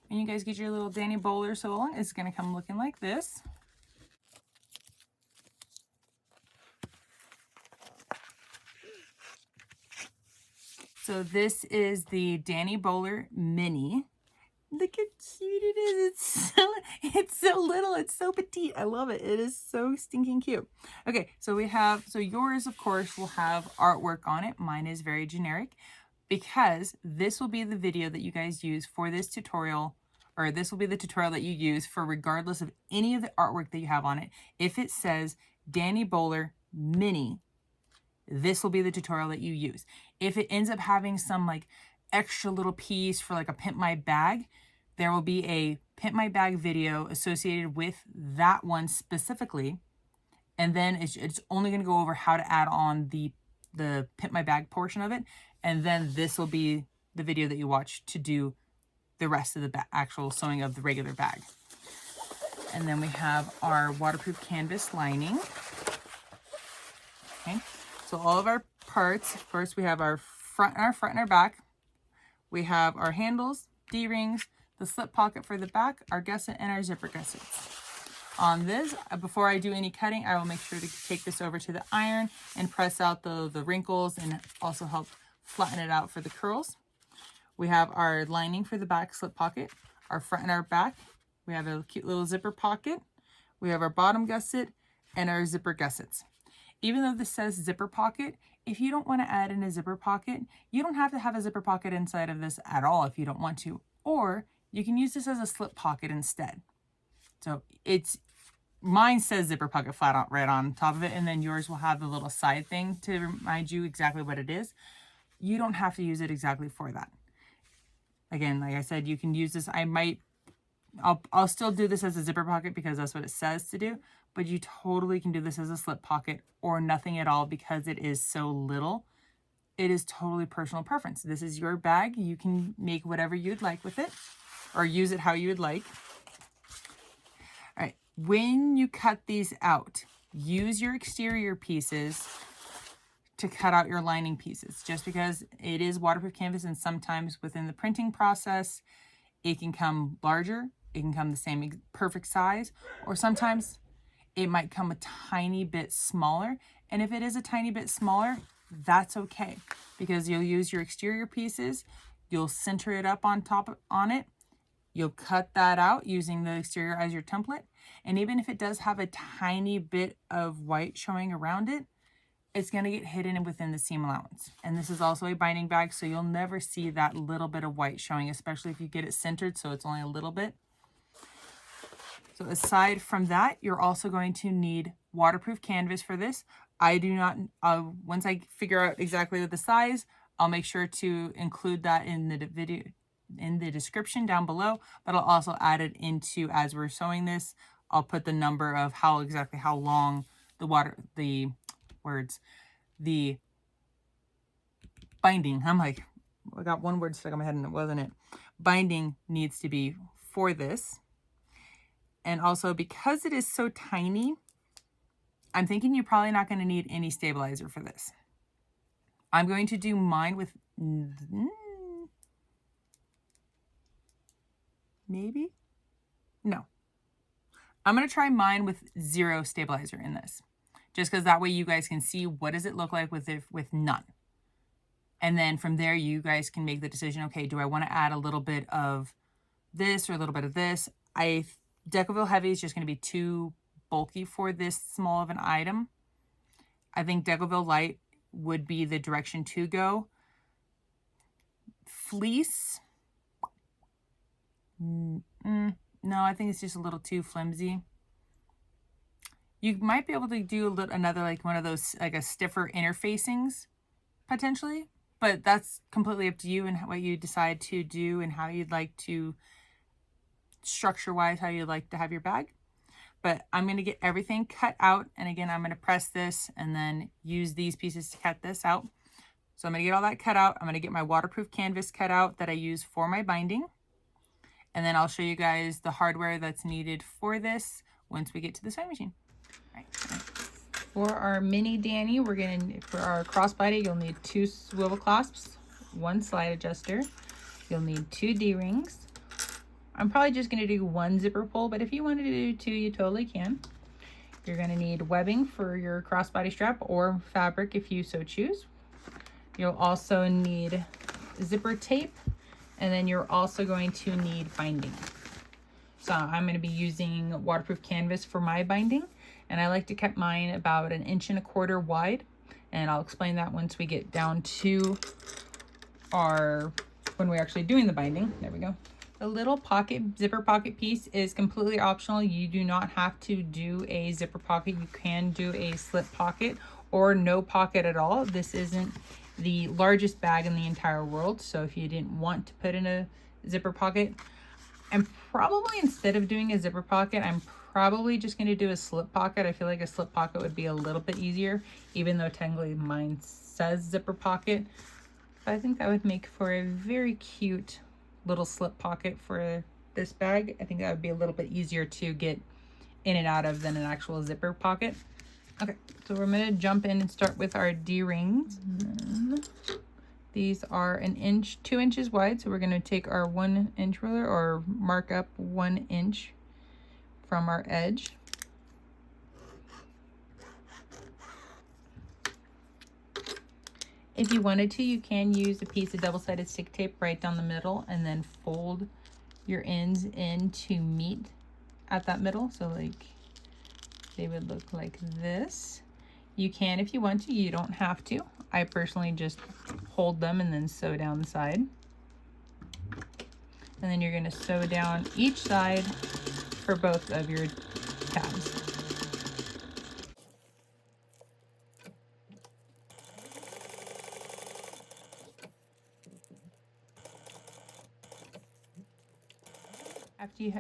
When you guys get your little Dani Bowler sewing, it's going to come looking like this. So this is the Dani Bowler Mini. Look how cute it is. It's so little. It's so petite. I love it. It is so stinking cute. Okay, so yours, of course, will have artwork on it. Mine is very generic because this will be the video that you guys use for this tutorial, or this will be the tutorial that you use for regardless of any of the artwork that you have on it. If it says Dani Bowler Mini, this will be the tutorial that you use. If it ends up having some like extra little piece for like a Pimp My Bag, there will be a Pimp My Bag video associated with that one specifically. And then it's only going to go over how to add on the Pimp My Bag portion of it. And then this will be the video that you watch to do the rest of the actual sewing of the regular bag. And then we have our waterproof canvas lining. Okay. So all of our parts, first we have our front and our back. We have our handles, D-rings, the slip pocket for the back, our gusset, and our zipper gussets. On this, before I do any cutting, I will make sure to take this over to the iron and press out the wrinkles and also help flatten it out for the curls. We have our lining for the back slip pocket, our front and our back. We have a cute little zipper pocket. We have our bottom gusset and our zipper gussets. Even though this says zipper pocket, if you don't want to add in a zipper pocket, you don't have to have a zipper pocket inside of this at all if you don't want to. Or you can use this as a slip pocket instead. So mine says zipper pocket flat out right on top of it, and then yours will have the little side thing to remind you exactly what it is. You don't have to use it exactly for that. Again, like I said, you can use this. I'll still do this as a zipper pocket because that's what it says to do, but you totally can do this as a slip pocket or nothing at all because it is so little. It is totally personal preference. This is your bag. You can make whatever you'd like with it or use it how you would like. All right, when you cut these out, use your exterior pieces to cut out your lining pieces, just because it is waterproof canvas and sometimes within the printing process, it can come larger, it can come the same perfect size, or sometimes it might come a tiny bit smaller. And if it is a tiny bit smaller, that's okay, because you'll use your exterior pieces, you'll center it up on top on it, you'll cut that out using the exterior as your template. And even if it does have a tiny bit of white showing around it, it's going to get hidden within the seam allowance. And this is also a binding bag, so you'll never see that little bit of white showing, especially if you get it centered so it's only a little bit. So aside from that, you're also going to need waterproof canvas for this. I do not, once I figure out exactly the size, I'll make sure to include that in the video, in the description down below, but I'll also add it into, as we're sewing this, I'll put the number of how long the binding, I'm like, I got one word stuck in my head and it wasn't it. Binding needs to be for this. And also because it is so tiny, I'm thinking you're probably not going to need any stabilizer for this. I'm going to do mine with, maybe? No. I'm going to try mine with 0 stabilizer in this. Just because that way you guys can see what does it look like with none. And then from there, you guys can make the decision, okay, do I want to add a little bit of this or a little bit of this? Decoville Heavy is just going to be too bulky for this small of an item. I think Decoville Light would be the direction to go. Fleece, no, I think it's just a little too flimsy. You might be able to do another, like one of those, like a stiffer interfacings potentially, but that's completely up to you and what you decide to do and how you'd like to structure wise, how you'd like to have your bag. But I'm going to get everything cut out. And again, I'm going to press this and then use these pieces to cut this out. So I'm going to get all that cut out. I'm going to get my waterproof canvas cut out that I use for my binding. And then I'll show you guys the hardware that's needed for this once we get to the sewing machine. All right. For our Mini Dani, for our crossbody, you'll need 2 swivel clasps, 1 slide adjuster. You'll need 2 D-rings, I'm probably just going to do one zipper pull, but if you wanted to do two, you totally can. You're going to need webbing for your crossbody strap or fabric if you so choose. You'll also need zipper tape, and then you're also going to need binding. So I'm going to be using waterproof canvas for my binding, and I like to keep mine about 1.25 inches wide, and I'll explain that once we get down to when we're actually doing the binding. There we go. The little zipper pocket piece is completely optional. You do not have to do a zipper pocket. You can do a slip pocket or no pocket at all. This isn't the largest bag in the entire world, so if you didn't want to put in a zipper pocket, I'm probably, instead of doing a zipper pocket, I'm probably just going to do a slip pocket. I feel like a slip pocket would be a little bit easier, even though technically mine says zipper pocket. But I think that would make for a very cute little slip pocket for this bag. I think that would be a little bit easier to get in and out of than an actual zipper pocket. Okay, so we're going to jump in and start with our D-rings. These are 2 inches wide, so we're going to take our 1 inch ruler, or mark up 1 inch from our edge. If you wanted to, you can use a piece of double-sided stick tape right down the middle and then fold your ends in to meet at that middle. So like they would look like this. You can if you want to, you don't have to. I personally just hold them and then sew down the side. And then you're going to sew down each side for both of your tabs. After you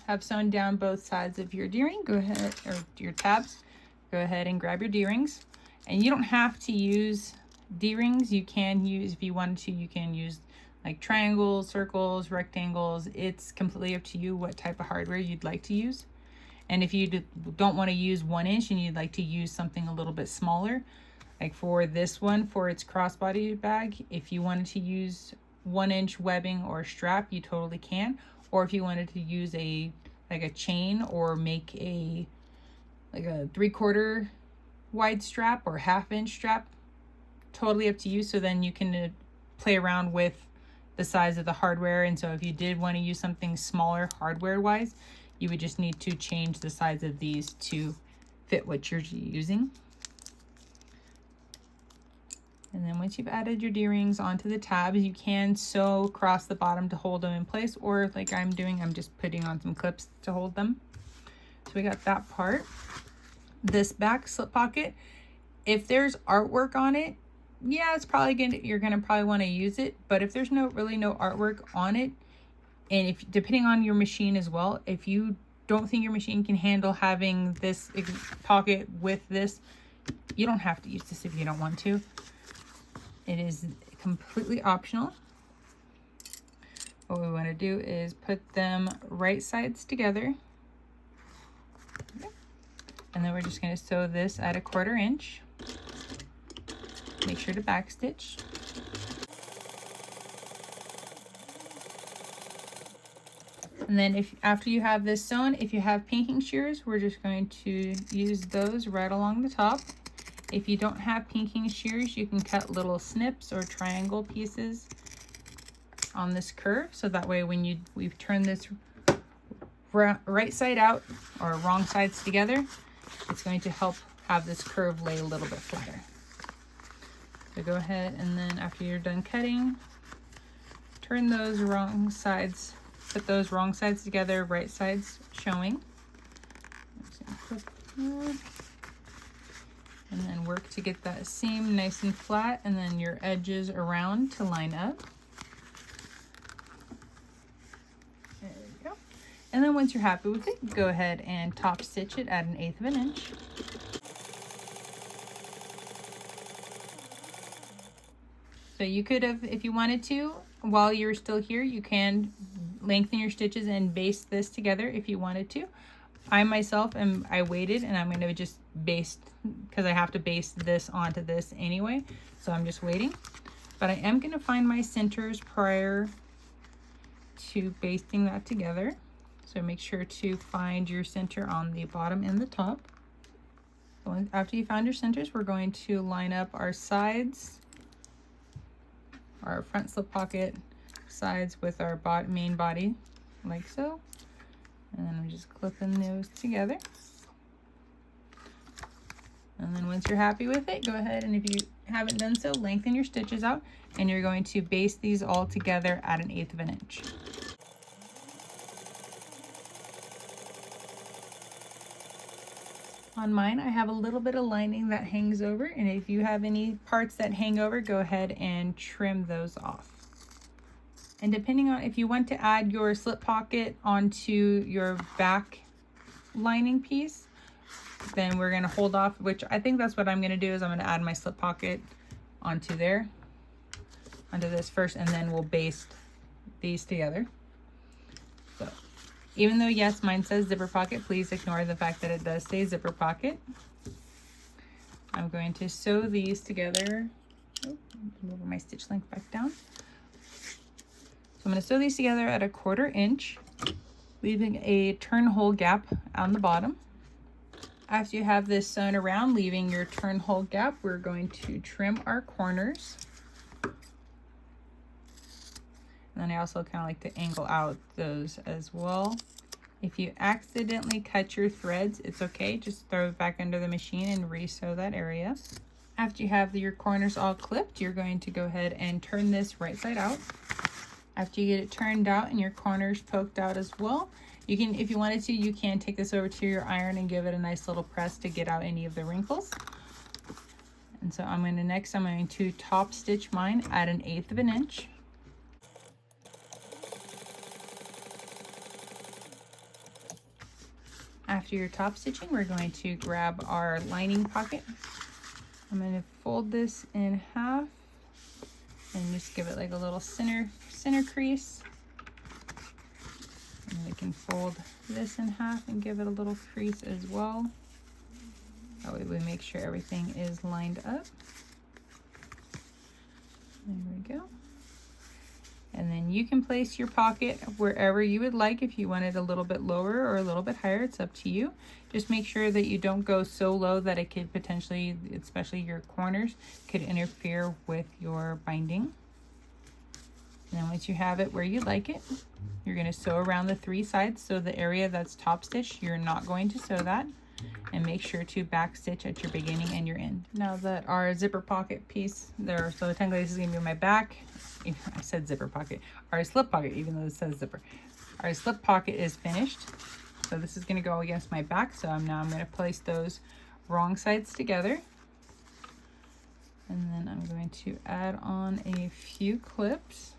have sewn down both sides of your D-ring, go ahead, or your tabs, go ahead and grab your D-rings. And you don't have to use D-rings. You can use, if you wanted to, you can use like triangles, circles, rectangles. It's completely up to you what type of hardware you'd like to use. And if you don't want to use 1 inch and you'd like to use something a little bit smaller, like for this one, for its crossbody bag, if you wanted to use 1 inch webbing or strap, you totally can. Or if you wanted to use a chain or make a 3/4 wide strap or 1/2 inch strap, totally up to you. So then you can play around with the size of the hardware. And so if you did want to use something smaller hardware wise, you would just need to change the size of these to fit what you're using. And then once you've added your D-rings onto the tabs, you can sew across the bottom to hold them in place, or like I'm doing, I'm just putting on some clips to hold them. So we got that part. This back slip pocket, if there's artwork on it, yeah, it's probably you're gonna probably want to use it. But if there's really no artwork on it, and if depending on your machine as well, if you don't think your machine can handle having this pocket with this, you don't have to use this if you don't want to. It is completely optional. What we want to do is put them right sides together. Okay. And then we're just going to sew this at 1/4 inch. Make sure to back stitch. And then after you have this sewn, if you have pinking shears, we're just going to use those right along the top. If you don't have pinking shears, you can cut little snips or triangle pieces on this curve. So that way when we've turned this right side out or wrong sides together, it's going to help have this curve lay a little bit flatter. So go ahead, and then after you're done cutting, turn those wrong sides, put those wrong sides together, right sides showing. And then work to get that seam nice and flat, and then your edges around to line up. There we go. And then once you're happy with it, go ahead and top stitch it at 1/8 inch. So you could have, if you wanted to, while you're still here, you can lengthen your stitches and baste this together if you wanted to. I myself I waited, and I'm going to just baste, because I have to baste this onto this anyway, so I'm just waiting. But I am going to find my centers prior to basting that together. So make sure to find your center on the bottom and the top. After you found your centers, we're going to line up our sides, our front slip pocket sides with our main body, like so. And then we're just clipping those together. And then once you're happy with it, go ahead, and if you haven't done so, lengthen your stitches out, and you're going to baste these all together at 1/8 of an inch. On mine, I have a little bit of lining that hangs over, and if you have any parts that hang over, go ahead and trim those off. And depending on if you want to add your slip pocket onto your back lining piece, then we're going to hold off, which I think that's what I'm going to do, is I'm going to add my slip pocket onto there, onto this first, and then we'll baste these together. So even though, yes, mine says zipper pocket, please ignore the fact that it does say zipper pocket. I'm going to sew these together. Oh, move my stitch length back down. So I'm going to sew these together at 1/4 inch, leaving a turn hole gap on the bottom. After you have this sewn around, leaving your turn hole gap, we're going to trim our corners. And then I also kind of like to angle out those as well. If you accidentally cut your threads, it's okay. Just throw it back under the machine and re-sew that area. After you have your corners all clipped, you're going to go ahead and turn this right side out. After you get it turned out and your corners poked out as well, you can, if you wanted to, you can take this over to your iron and give it a nice little press to get out any of the wrinkles. And so I'm going to top stitch mine at 1/8 of an inch. After your top stitching, we're going to grab our lining pocket. I'm going to fold this in half and just give it like a little center crease. And we can fold this in half and give it a little crease as well. That way we make sure everything is lined up. There we go. And then you can place your pocket wherever you would like. If you want it a little bit lower or a little bit higher, it's up to you. Just make sure that you don't go so low that it could potentially, especially your corners, could interfere with your binding. And then once you have it where you like it, you're going to sew around the 3 sides. So the area that's top stitched, you're not going to sew that. And make sure to back stitch at your beginning and your end. Now that our zipper pocket piece there, so technically this is going to be my back. I said zipper pocket. Our slip pocket, even though it says zipper. Our slip pocket is finished. So this is going to go against my back. So I'm going to place those wrong sides together. And then I'm going to add on a few clips.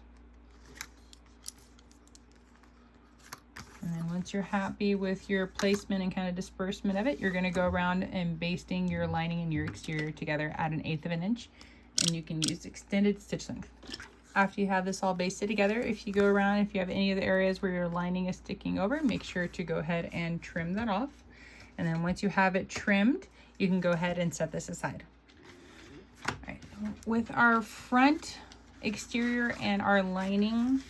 And then once you're happy with your placement and kind of disbursement of it, you're going to go around and basting your lining and your exterior together at 1/8 of an inch. And you can use extended stitch length. After you have this all basted together, if you go around, if you have any of the areas where your lining is sticking over, make sure to go ahead and trim that off. And then once you have it trimmed, you can go ahead and set this aside. All right. With our front exterior and our lining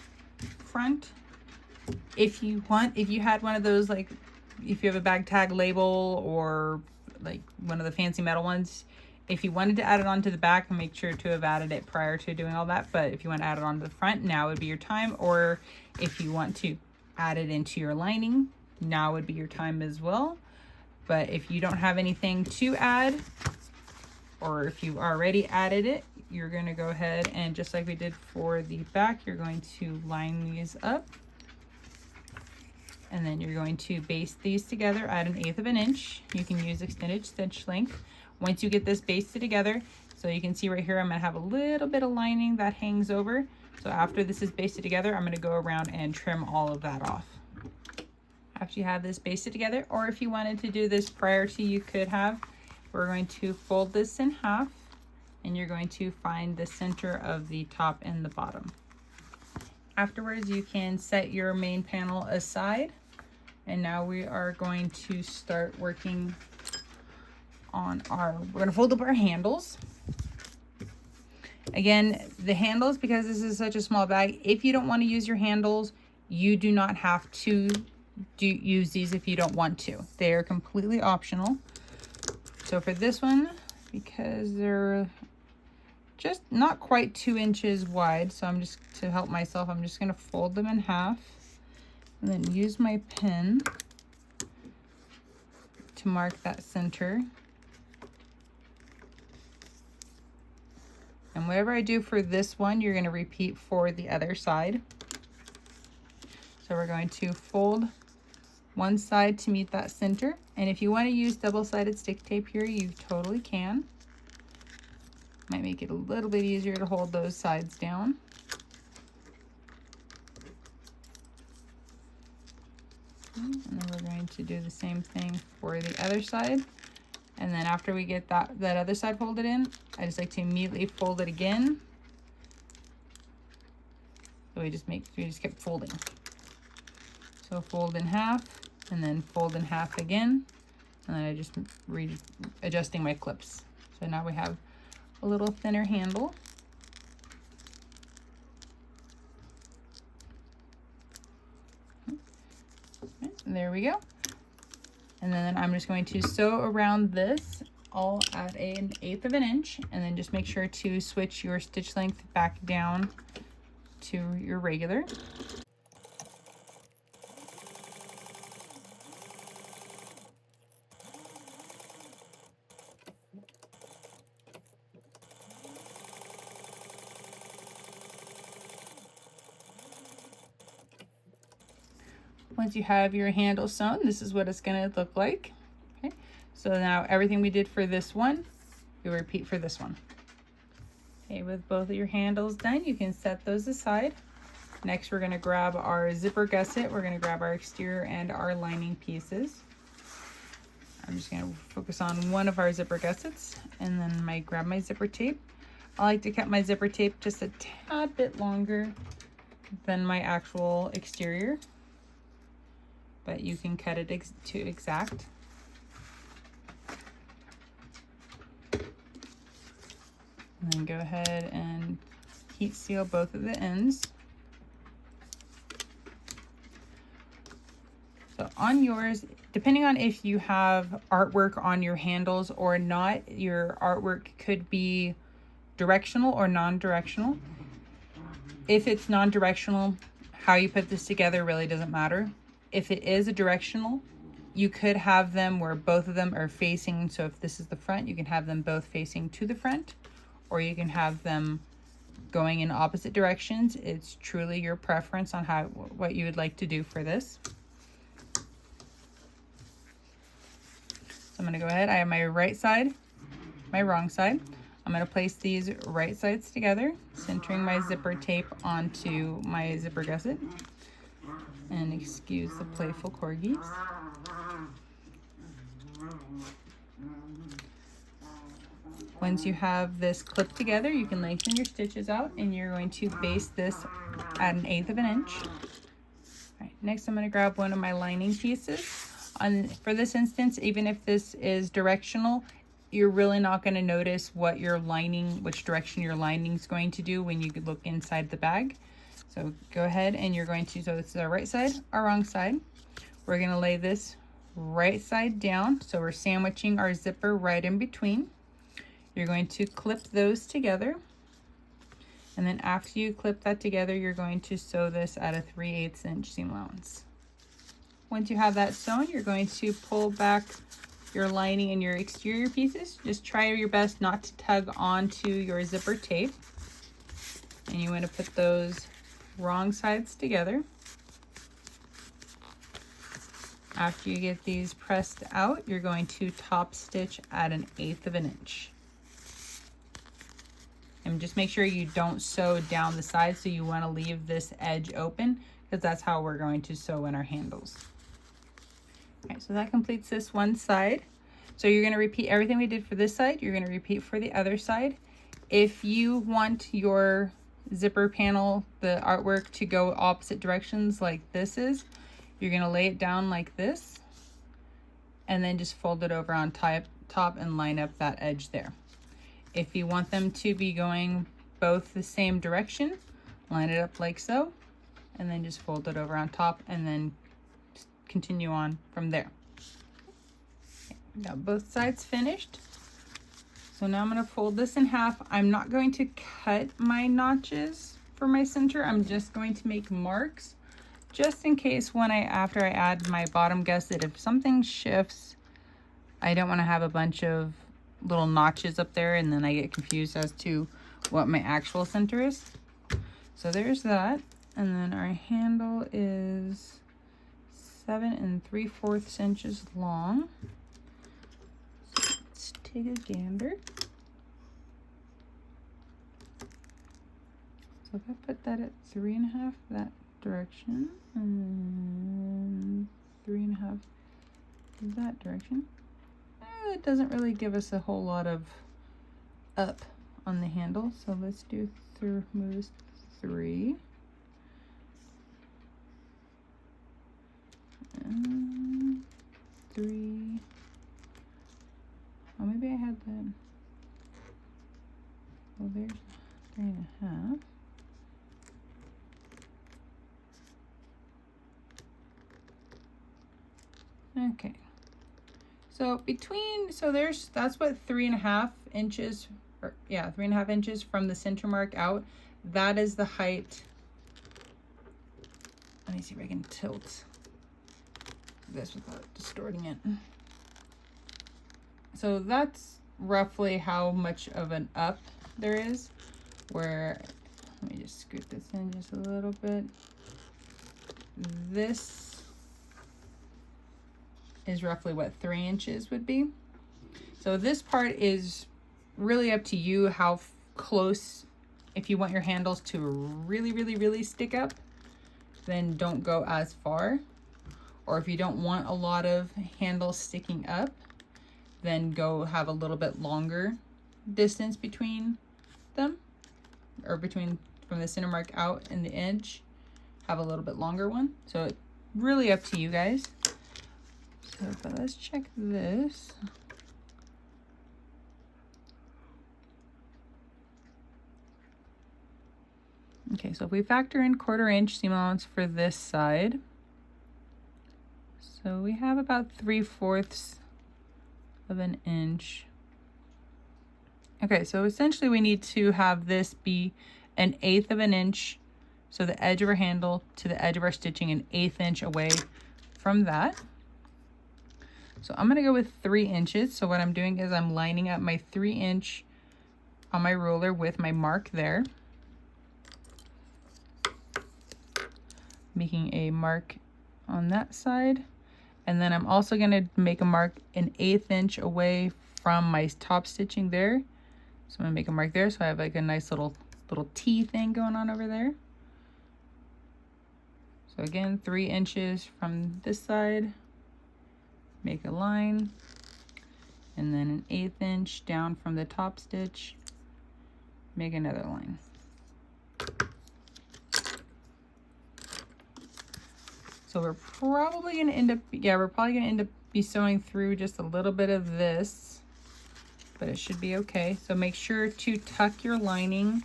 front, if you had one of those, like if you have a bag tag label or like one of the fancy metal ones, if you wanted to add it onto the back, make sure to have added it prior to doing all that. But if you want to add it onto the front, now would be your time. Or if you want to add it into your lining, now would be your time as well. But if you don't have anything to add, or if you already added it, you're going to go ahead and, just like we did for the back, you're going to line these up. And then you're going to baste these together at 1/8 of an inch. You can use extended stitch length. Once you get this basted together, so you can see right here, I'm going to have a little bit of lining that hangs over. So after this is basted together, I'm going to go around and trim all of that off. After you have this basted together, or if you wanted to do this prior to, you could have, we're going to fold this in half, and you're going to find the center of the top and the bottom. Afterwards, you can set your main panel aside. And now we are going to start working on we're going to fold up our handles. Again, the handles, because this is such a small bag, if you don't want to use your handles, You do not have to use these if you don't want to. They are completely optional. So for this one, because they're just not quite 2 inches wide, so I'm just, to help myself, I'm just gonna fold them in half and then use my pen to mark that center. And whatever I do for this one, you're gonna repeat for the other side. So we're going to fold one side to meet that center. And if you wanna use double-sided stick tape here, you totally can. Might make it a little bit easier to hold those sides down. And then we're going to do the same thing for the other side. And then after we get that other side folded in, I just like to immediately fold it again. So we just kept folding. So fold in half and then fold in half again. And then I just adjusting my clips. So now we have a little thinner handle. There we go. And then I'm just going to sew around this all at an 1/8 of an inch, and then just make sure to switch your stitch length back down to your regular. Once you have your handle sewn, this is what it's going to look like. Okay, so now everything we did for this one, you'll repeat for this one. Okay, with both of your handles done, you can set those aside. Next, we're going to grab our zipper gusset. We're going to grab our exterior and our lining pieces. I'm just going to focus on one of our zipper gussets, and then grab my zipper tape. I like to cut my zipper tape just a tad bit longer than my actual exterior, but you can cut it to exact. And then go ahead and heat seal both of the ends. So on yours, depending on if you have artwork on your handles or not, your artwork could be directional or non-directional. If it's non-directional, how you put this together really doesn't matter. If it is a directional, you could have them where both of them are facing. So if this is the front, you can have them both facing to the front, or you can have them going in opposite directions. It's truly your preference on what you would like to do for this. So I'm going to go ahead. I have my right side, my wrong side. I'm going to place these right sides together, centering my zipper tape onto my zipper gusset. And excuse the playful corgis. Once you have this clipped together, you can lengthen your stitches out, and you're going to baste this at an 1/8 of an inch. All right, next I'm going to grab one of my lining pieces. For this instance, even if this is directional, you're really not going to notice which direction your lining is going to do when you look inside the bag. So go ahead and you're going to, so this is our right side, our wrong side. We're going to lay this right side down. So we're sandwiching our zipper right in between. You're going to clip those together. And then after you clip that together, you're going to sew this at a 3/8 inch seam allowance. Once you have that sewn, you're going to pull back your lining and your exterior pieces. Just try your best not to tug onto your zipper tape. And you want to put those wrong sides together. After you get these pressed out, you're going to top stitch at an 1/8 of an inch. And just make sure you don't sew down the side, so you want to leave this edge open, because that's how we're going to sew in our handles. All right, so that completes this one side. So you're going to repeat everything we did for this side. You're going to repeat for the other side. If you want your zipper panel, the artwork, to go opposite directions like this is, you're going to lay it down like this and then just fold it over on top and line up that edge there. If you want them to be going both the same direction, line it up like so and then just fold it over on top and then continue on from there. Okay, got both sides finished. So now I'm going to fold this in half. I'm not going to cut my notches for my center. I'm just going to make marks just in case when after I add my bottom gusset, if something shifts, I don't want to have a bunch of little notches up there and then I get confused as to what my actual center is. So there's that. And then our handle is 7 3/4 inches long. So let's take a gander. So if I put that at 3.5 that direction, and 3.5 that direction, it doesn't really give us a whole lot of up on the handle. So let's do move this 3. And 3. Oh, maybe I had that. Well, there's 3.5. Okay. So that's what 3.5 inches, or yeah, 3.5 inches from the center mark out. That is the height. Let me see if I can tilt this without distorting it. So that's roughly how much of an up there is, where, let me just scoot this in just a little bit. This is roughly what 3 inches would be. So this part is really up to you how close. If you want your handles to really stick up, then don't go as far. Or if you don't want a lot of handles sticking up, then go have a little bit longer distance between them, or from the center mark out and the edge, have a little bit longer one. So it's really up to you guys. So, but let's check this. Okay, so if we factor in 1/4 inch seam allowance for this side, so we have about 3/4 of an inch. Okay, so essentially we need to have this be 1/8 of an inch. So the edge of our handle to the edge of our stitching, 1/8 inch away from that. So I'm gonna go with 3 inches. So what I'm doing is I'm lining up my 3 inch on my ruler with my mark there. Making a mark on that side. And then I'm also gonna make a mark 1/8 inch away from my top stitching there. So I'm gonna make a mark there. So I have like a nice little T thing going on over there. So again, 3 inches from this side, make a line, and then 1/8 inch down from the top stitch, make another line. So we're probably gonna end up be sewing through just a little bit of this, but it should be okay. So make sure to tuck your lining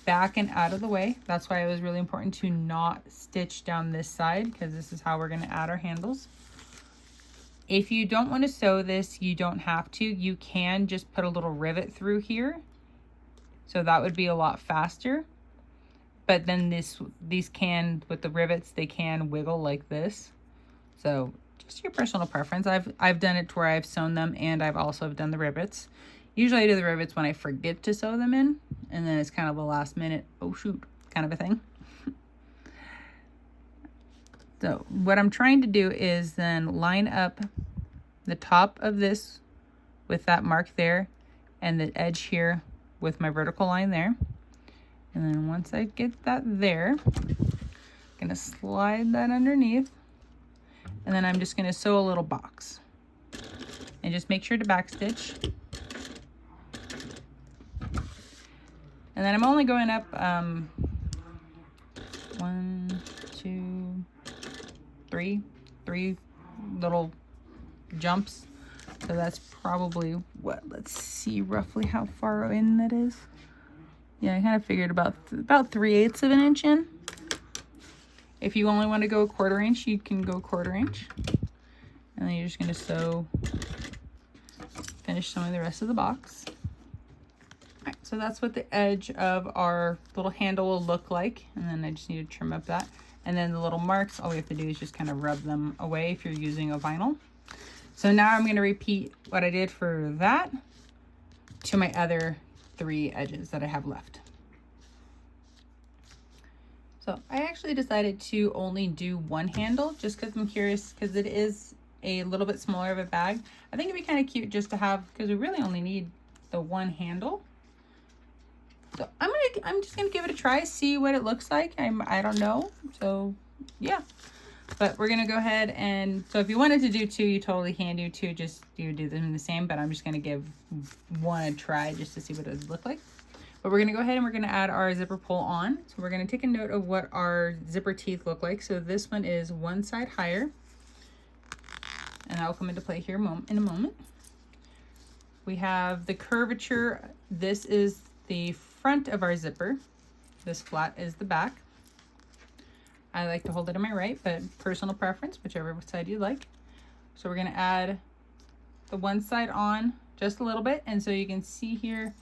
back and out of the way. That's why it was really important to not stitch down this side, because this is how we're gonna add our handles. If you don't want to sew this, you don't have to. You can just put a little rivet through here. So that would be a lot faster. But then these can, with the rivets, they can wiggle like this. So just your personal preference. I've done it to where I've sewn them, and I've also done the rivets. Usually I do the rivets when I forget to sew them in, and then it's kind of a last minute, oh shoot, kind of a thing. So what I'm trying to do is then line up the top of this with that mark there, and the edge here with my vertical line there. And then once I get that there, I'm gonna slide that underneath, and then I'm just gonna sew a little box. And just make sure to backstitch. And then I'm only going up 1, 2, 3 little jumps. So that's probably what, let's see roughly how far in that is. Yeah, I kind of figured about 3/8 of an inch in. If you only want to go 1/4 inch, you can go 1/4 inch. And then you're just going to sew, finish sewing the rest of the box. All right, so that's what the edge of our little handle will look like. And then I just need to trim up that. And then the little marks, all we have to do is just kind of rub them away if you're using a vinyl. So now I'm going to repeat what I did for that to my other 3 edges that I have left. So I actually decided to only do 1 handle just because I'm curious, because it is a little bit smaller of a bag. I think it'd be kind of cute just to have, because we really only need the 1 handle. So I'm just gonna give it a try, see what it looks like. I don't know, so yeah. But we're gonna go ahead and, so if you wanted to do 2, you totally can do 2, just you do them the same, but I'm just gonna give 1 a try just to see what it would look like. But we're gonna go ahead and we're gonna add our zipper pull on. So we're gonna take a note of what our zipper teeth look like. So this one is 1 side higher, and that will come into play here in a moment. We have the curvature. This is the front of our zipper. This flat is the back. I like to hold it on my right, but personal preference, whichever side you like. So we're gonna add the 1 side on just a little bit, and so you can see here,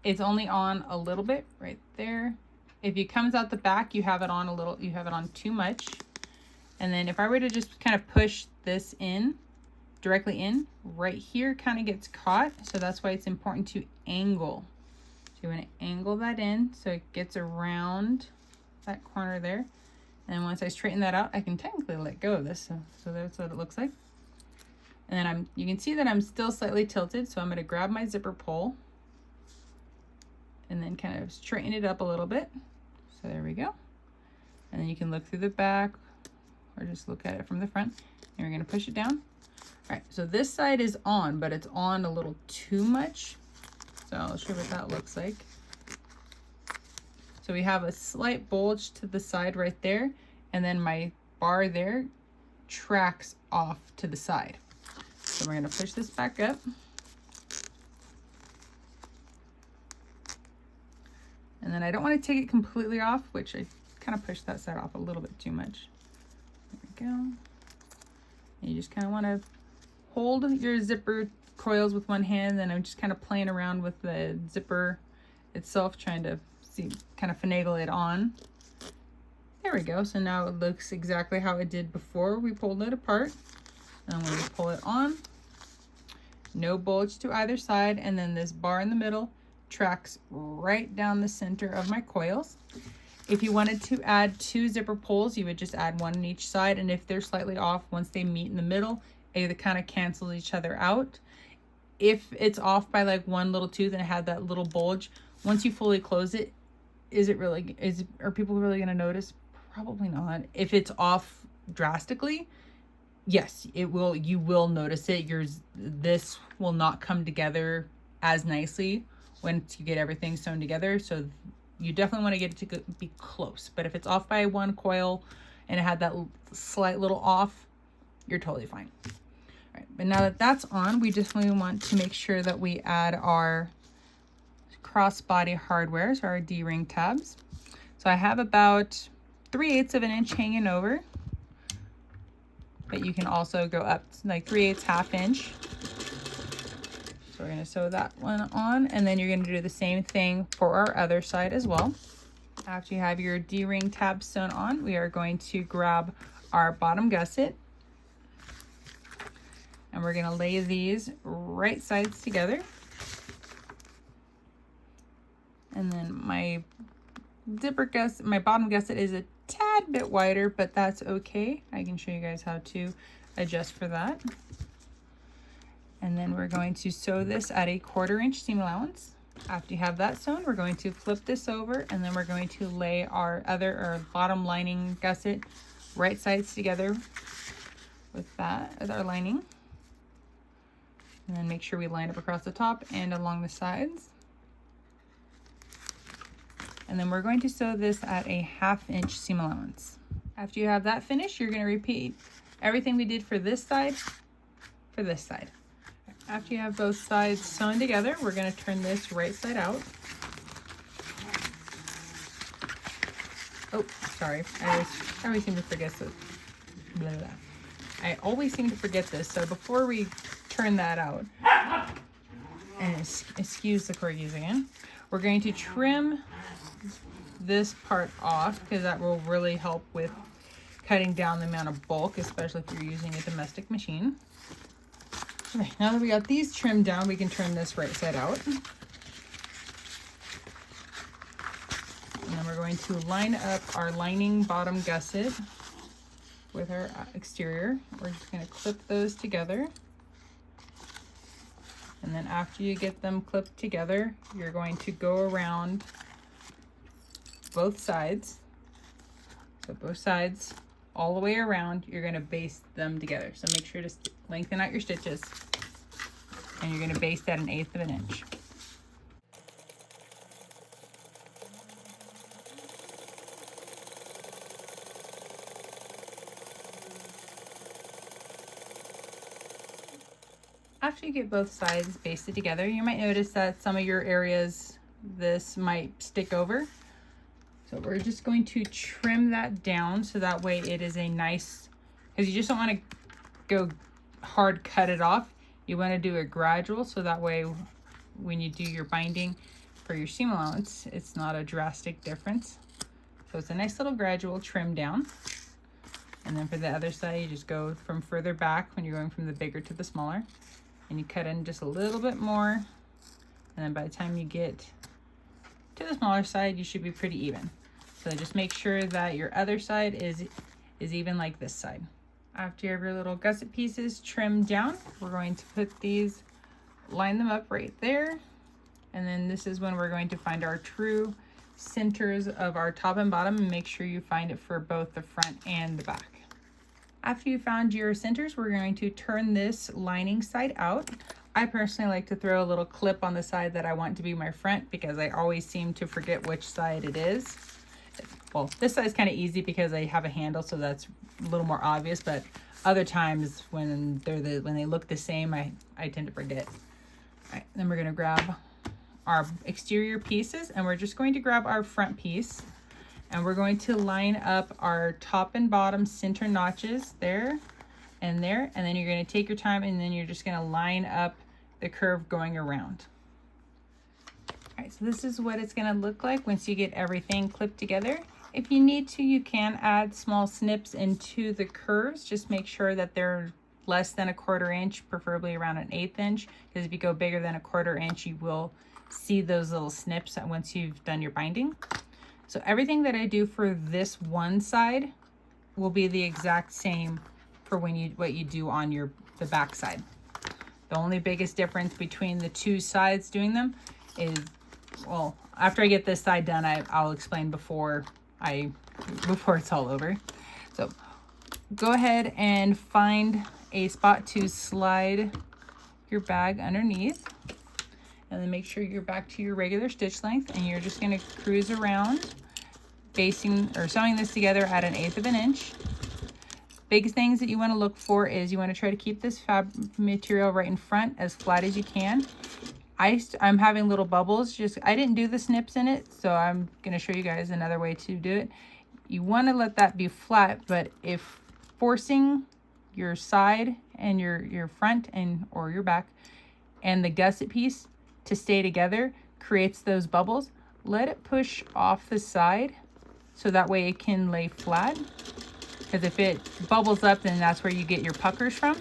it's only on a little bit right there. If it comes out the back, you have it on a little, you have it on too much. And then if I were to just kind of push this in, directly in, right here kind of gets caught. So that's why it's important to angle. So you want to angle that in so it gets around that corner there. And once I straighten that out, I can technically let go of this. So that's what it looks like. And then you can see that I'm still slightly tilted. So I'm going to grab my zipper pull and then kind of straighten it up a little bit. So there we go. And then you can look through the back or just look at it from the front. And we're going to push it down. All right, so this side is on, but it's on a little too much. So I'll show you what that looks like. So we have a slight bulge to the side right there. And then my bar there tracks off to the side. So we're going to push this back up. And then I don't want to take it completely off, which I kind of pushed that side off a little bit too much. There we go. And you just kind of want to hold your zipper coils with one hand, and I'm just kind of playing around with the zipper itself, trying to see, kind of finagle it on. There we go. So now it looks exactly how it did before we pulled it apart. And when we pull it on, no bulge to either side, and then this bar in the middle tracks right down the center of my coils. If you wanted to add 2 zipper pulls, you would just add 1 on each side, and if they're slightly off, once they meet in the middle, they kind of cancel each other out. If it's off by like 1 little tooth and it had that little bulge, once you fully close it, are people really going to notice? Probably not. If it's off drastically, yes, it will. You will notice it. This will not come together as nicely once you get everything sewn together. So you definitely want to get it to be close. But if it's off by 1 coil and it had that slight little off, you're totally fine. All right, but now that that's on, we definitely want to make sure that we add our crossbody hardware, so our D-ring tabs. So I have about 3/8 of an inch hanging over, but you can also go up like 3/8, ½ inch. So we're going to sew that one on, and then you're going to do the same thing for our other side as well. After you have your D-ring tab sewn on, we are going to grab our bottom gusset, and we're going to lay these right sides together. And then my my bottom gusset is a tad bit wider, but that's okay. I can show you guys how to adjust for that. And then we're going to sew this at a 1/4 inch seam allowance. After you have that sewn, we're going to flip this over, and then we're going to lay our bottom lining gusset right sides together with our lining. And then make sure we line up across the top and along the sides. And then we're going to sew this at a ½ inch seam allowance. After you have that finished, you're going to repeat everything we did for this side for this side. After you have both sides sewn together, we're going to turn this right side out. Oh, sorry. I always seem to forget this. Blah, blah. I always seem to forget this. So before we turn that out, and excuse the corgis again, we're going to trim this part off because that will really help with cutting down the amount of bulk, especially if you're using a domestic machine. Okay, now that we got these trimmed down, we can turn this right side out. And then we're going to line up our lining bottom gusset with our exterior. We're just going to clip those together. And then after you get them clipped together, you're going to go around both sides. So both sides, all the way around, you're going to baste them together. So make sure to lengthen out your stitches. And you're going to baste at 1/8 of an inch. After you get both sides basted together, you might notice that some of your areas, this might stick over. So we're just going to trim that down so that way it is a nice, because you just don't want to go hard cut it off. You want to do it gradual so that way when you do your binding for your seam allowance, it's not a drastic difference. So it's a nice little gradual trim down. And then for the other side, you just go from further back when you're going from the bigger to the smaller. And you cut in just a little bit more. And then by the time you get to the smaller side, you should be pretty even. So just make sure that your other side is even like this side. After you have your little gusset pieces trimmed down, we're going to put these, line them up right there. And then this is when we're going to find our true centers of our top and bottom, and make sure you find it for both the front and the back. After you found your centers, we're going to turn this lining side out. I personally like to throw a little clip on the side that I want to be my front because I always seem to forget which side it is. Well, this side is kind of easy because I have a handle, so that's a little more obvious, but other times when they look the same, I tend to forget. All right, then we're going to grab our exterior pieces, and we're just going to grab our front piece, and we're going to line up our top and bottom center notches there and there, and then you're going to take your time, and then you're just going to line up the curve going around. All right, so this is what it's going to look like once you get everything clipped together. If you need to, you can add small snips into the curves. Just make sure that they're less than 1/4 inch, preferably around 1/8 inch, because if you go bigger than 1/4 inch, you will see those little snips once you've done your binding. So everything that I do for this one side will be the exact same for what you do on the back side. The only biggest difference between the two sides doing them is, well, after I get this side done, I'll explain before it's all over. So go ahead and find a spot to slide your bag underneath, and then make sure you're back to your regular stitch length, and you're just going to cruise around basting or sewing this together at 1/8 of an inch. Big things that you want to look for is you want to try to keep this fabric material right in front as flat as you can. I'm having little bubbles. I didn't do the snips in it, so I'm going to show you guys another way to do it. You want to let that be flat, but if forcing your side and your front or your back and the gusset piece to stay together creates those bubbles, let it push off the side so that way it can lay flat. Because if it bubbles up, then that's where you get your puckers from.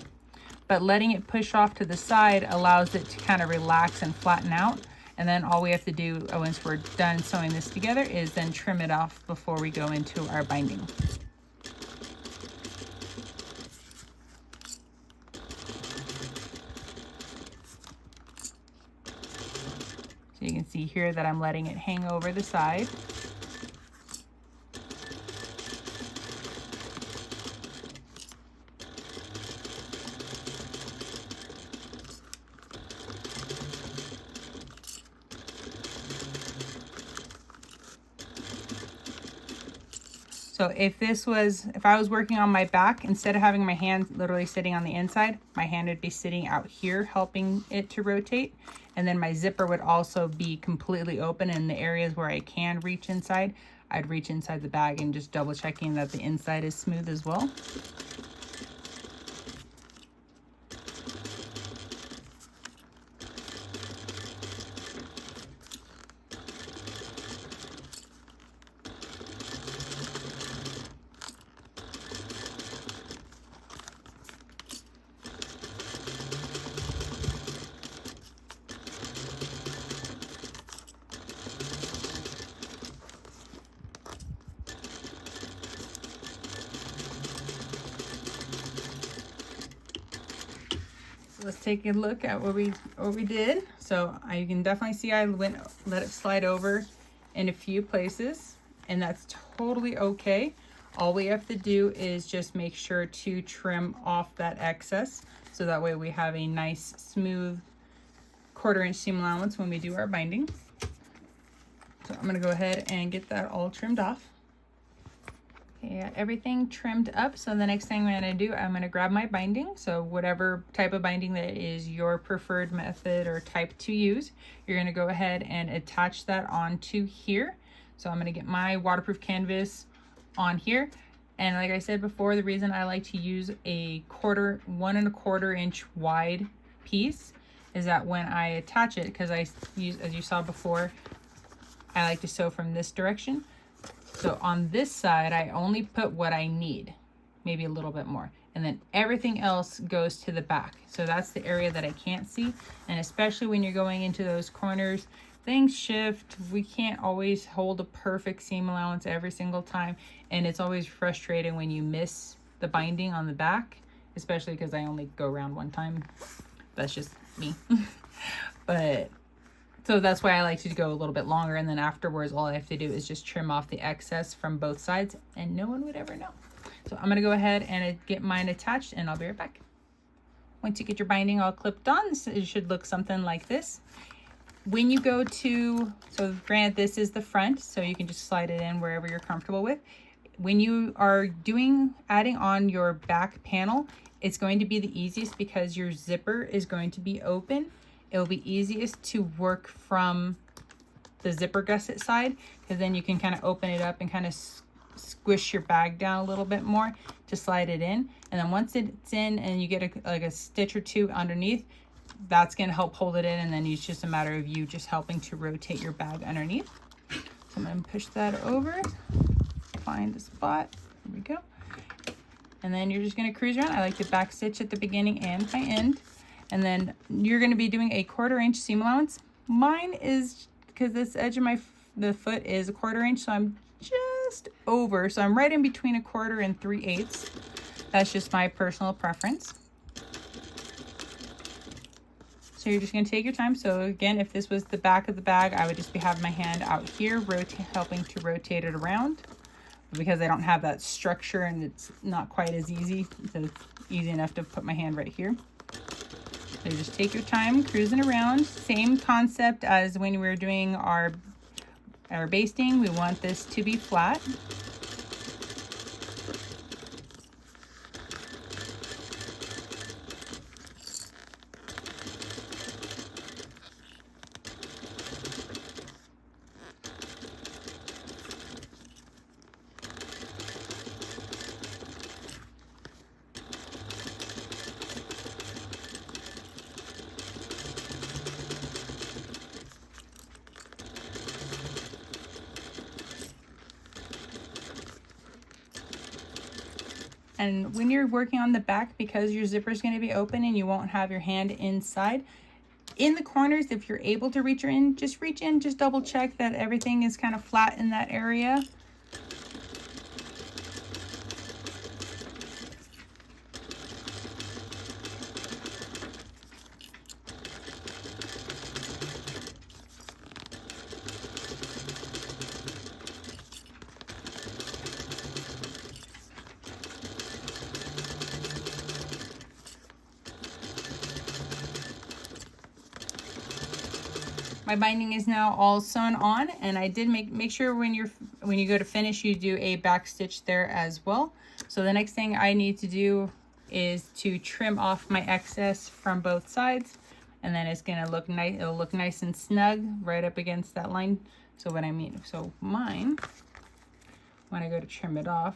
But letting it push off to the side allows it to kind of relax and flatten out. And then all we have to do once we're done sewing this together is then trim it off before we go into our binding. So you can see here that I'm letting it hang over the side. So if I was working on my back, instead of having my hand literally sitting on the inside, my hand would be sitting out here helping it to rotate. And then my zipper would also be completely open in the areas where I can reach inside. I'd reach inside the bag and just double checking that the inside is smooth as well. Let's take a look at what we did. So you can definitely see I let it slide over in a few places, and that's totally okay. All we have to do is just make sure to trim off that excess, so that way we have a nice smooth 1/4 inch seam allowance when we do our binding. So I'm gonna go ahead and get that all trimmed off. Okay, everything trimmed up. So the next thing I'm gonna do, I'm gonna grab my binding. So whatever type of binding that is your preferred method or type to use, you're gonna go ahead and attach that onto here. So I'm gonna get my waterproof canvas on here. And like I said before, the reason I like to use a 1 1/4 inch wide piece is that when I attach it, because I use, as you saw before, I like to sew from this direction. So on this side, I only put what I need, maybe a little bit more. And then everything else goes to the back. So that's the area that I can't see. And especially when you're going into those corners, things shift. We can't always hold a perfect seam allowance every single time. And it's always frustrating when you miss the binding on the back, especially because I only go around one time. That's just me. But so that's why I like to go a little bit longer, and then afterwards all I have to do is just trim off the excess from both sides, and no one would ever know. So I'm gonna go ahead and get mine attached, and I'll be right back. Once you get your binding all clipped on, it should look something like this. When you go to, so granted this is the front, so you can just slide it in wherever you're comfortable with. When you are adding on your back panel, it's going to be the easiest because your zipper is going to be open. It'll be easiest to work from the zipper gusset side, because then you can kind of open it up and kind of squish your bag down a little bit more to slide it in. And then once it's in and you get like a stitch or two underneath, that's going to help hold it in, and then it's just a matter of you just helping to rotate your bag underneath. So I'm going to push that over, find a spot, there we go. And then you're just going to cruise around. I like to back stitch at the beginning and my end. And then you're going to be doing a 1/4 inch seam allowance. Mine is, because this edge of the foot is a 1/4 inch, so I'm just over. So I'm right in between 1/4 and 3/8. That's just my personal preference. So you're just going to take your time. So again, if this was the back of the bag, I would just have my hand out here, helping to rotate it around. But because I don't have that structure and it's not quite as easy, so it's easy enough to put my hand right here. So just take your time cruising around. Same concept as when we were doing our basting. We want this to be flat. And when you're working on the back, because your zipper is going to be open and you won't have your hand inside, in the corners, if you're able to reach in, just double check that everything is kind of flat in that area. My binding is now all sewn on, and I did make sure when you go to finish, you do a back stitch there as well. So the next thing I need to do is to trim off my excess from both sides, and then it's gonna look nice. It'll look nice and snug right up against that line. So what I mean, so mine when I go to trim it off.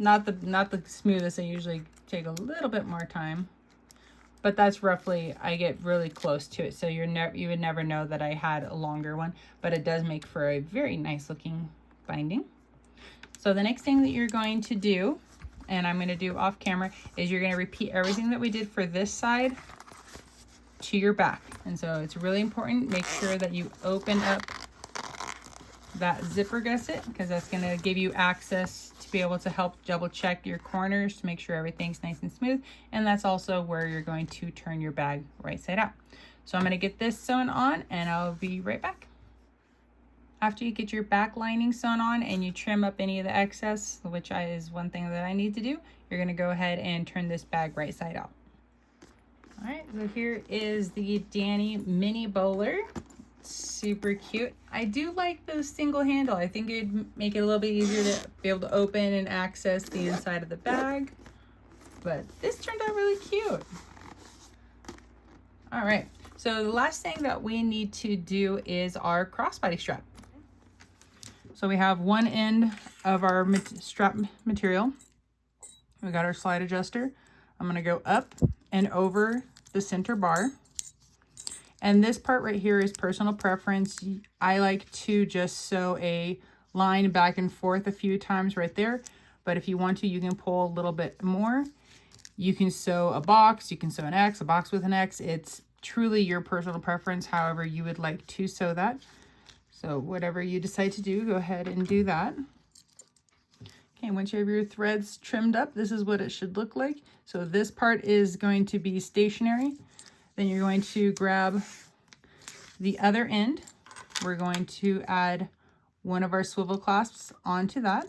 Not the smoothest. I usually take a little bit more time, but that's roughly, I get really close to it. So you would never know that I had a longer one, but it does make for a very nice looking binding. So the next thing that you're going to do, and I'm going to do off camera, is you're going to repeat everything that we did for this side to your back. And so it's really important, make sure that you open up that zipper gusset, because that's going to give you access to be able to help double check your corners to make sure everything's nice and smooth. And that's also where you're going to turn your bag right side out. So I'm going to get this sewn on and I'll be right back. After you get your back lining sewn on and you trim up any of the excess, which is one thing that I need to do, you're going to go ahead and turn this bag right side out. All right, so here is the Dani Mini Bowler. Super cute. I do like the single handle. I think it'd make it a little bit easier to be able to open and access the inside of the bag. But this turned out really cute. All right, so the last thing that we need to do is our crossbody strap. So we have one end of our strap material. We got our slide adjuster. I'm gonna go up and over the center bar. And this part right here is personal preference. I like to just sew a line back and forth a few times right there. But if you want to, you can pull a little bit more. You can sew a box, you can sew an X, a box with an X. It's truly your personal preference, however you would like to sew that. So whatever you decide to do, go ahead and do that. Okay, once you have your threads trimmed up, this is what it should look like. So this part is going to be stationary. Then you're going to grab the other end. We're going to add one of our swivel clasps onto that.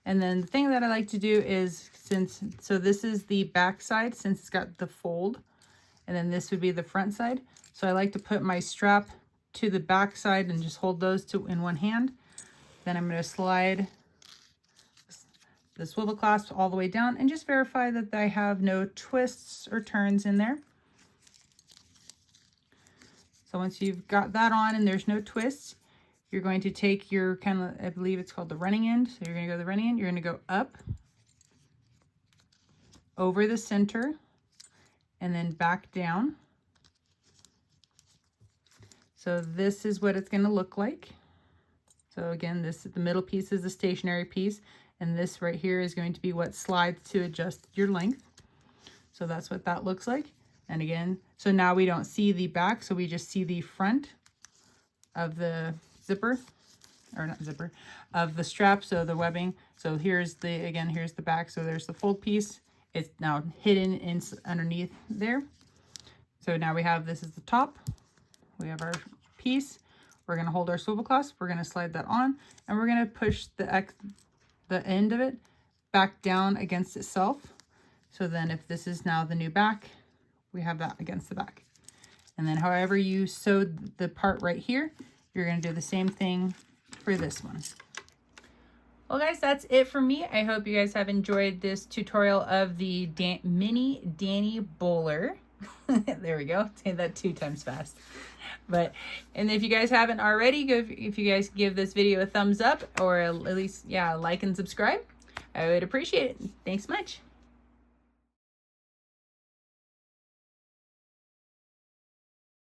And then the thing that I like to do is, so this is the back side, since it's got the fold, and then this would be the front side. So I like to put my strap to the back side and just hold those two in one hand. Then I'm going to slide the swivel clasp all the way down and just verify that I have no twists or turns in there. So once you've got that on and there's no twists, you're going to take your kind of, I believe it's called the running end. So you're going to go to the running end. You're going to go up over the center and then back down. So this is what it's going to look like. So again, the middle piece is the stationary piece, and this right here is going to be what slides to adjust your length. So that's what that looks like. And again, so now we don't see the back, so we just see the front of the zipper, or not zipper, of the strap, so the webbing. So here's here's the back, so there's the fold piece. It's now hidden underneath there. So now we have, this is the top. We have our piece. We're going to hold our swivel clasp. We're going to slide that on, and we're going to push the end of it back down against itself. So then if this is now the new back, we have that against the back. And then however you sewed the part right here, you're going to do the same thing for this one. Well guys, that's it for me. I hope you guys have enjoyed this tutorial of the Mini Dani Bowler. There we go. Say that 2 times fast. And if you guys haven't already, if you guys give this video a thumbs up, or at least, yeah, like and subscribe, I would appreciate it. Thanks much.